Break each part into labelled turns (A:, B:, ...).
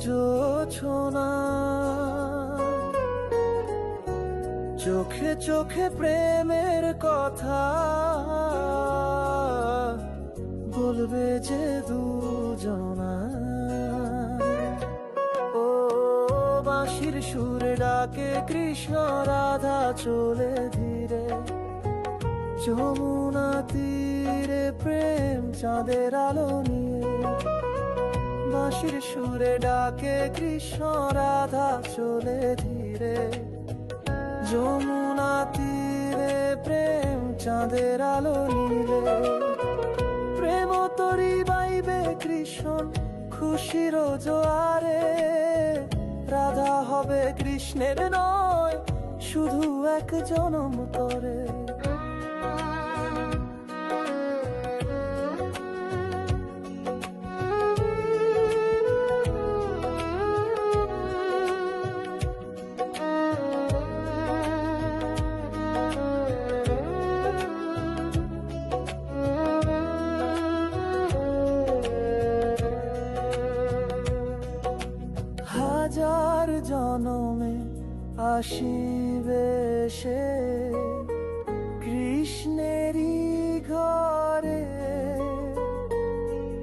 A: জোছনা, চোখে চোখে প্রেমের কথা বলবে যে দুজনা। ও বাঁশির সুরে ডাকে কৃষ্ণ রাধা চলে ধীরে, যমুনা তীরে প্রেম চাঁদের আলো নিয়ে। বাঁশির সুরে ডাকে কৃষ্ণ রাধা চলে ধীরে, যমুনা তীরে প্রেম চাঁদের আলো নিলে। প্রেম তরি বাইবে কৃষ্ণ খুশির জোয়ারে, রাধা হবে কৃষ্ণের নয় শুধু এক জনম তরে। হাজার জনমে আসিবে সে কৃষ্ণেরই ঘরে,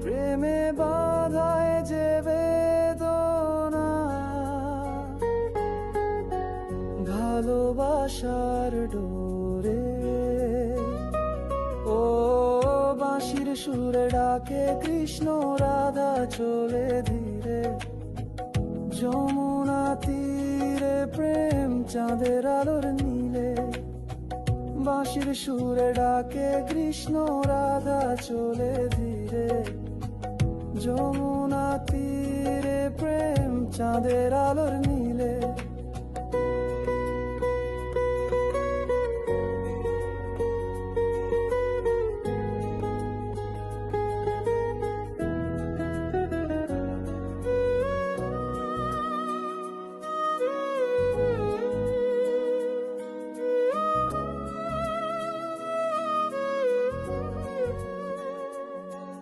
A: প্রেমে বাঁধায় যে বেদনা, ভালোবাসার ডোরে। ও বাঁশির সুরে ডাকে কৃষ্ণ রাধা চলে ধীরে, যমুনা তীরে প্রেম চাঁদের আলোর নীলে। বাঁশির সুরে ডাকে কৃষ্ণ রাধা চলে ধীরে, যমুনা তীরে প্রেম চাঁদের আলোর নীলে।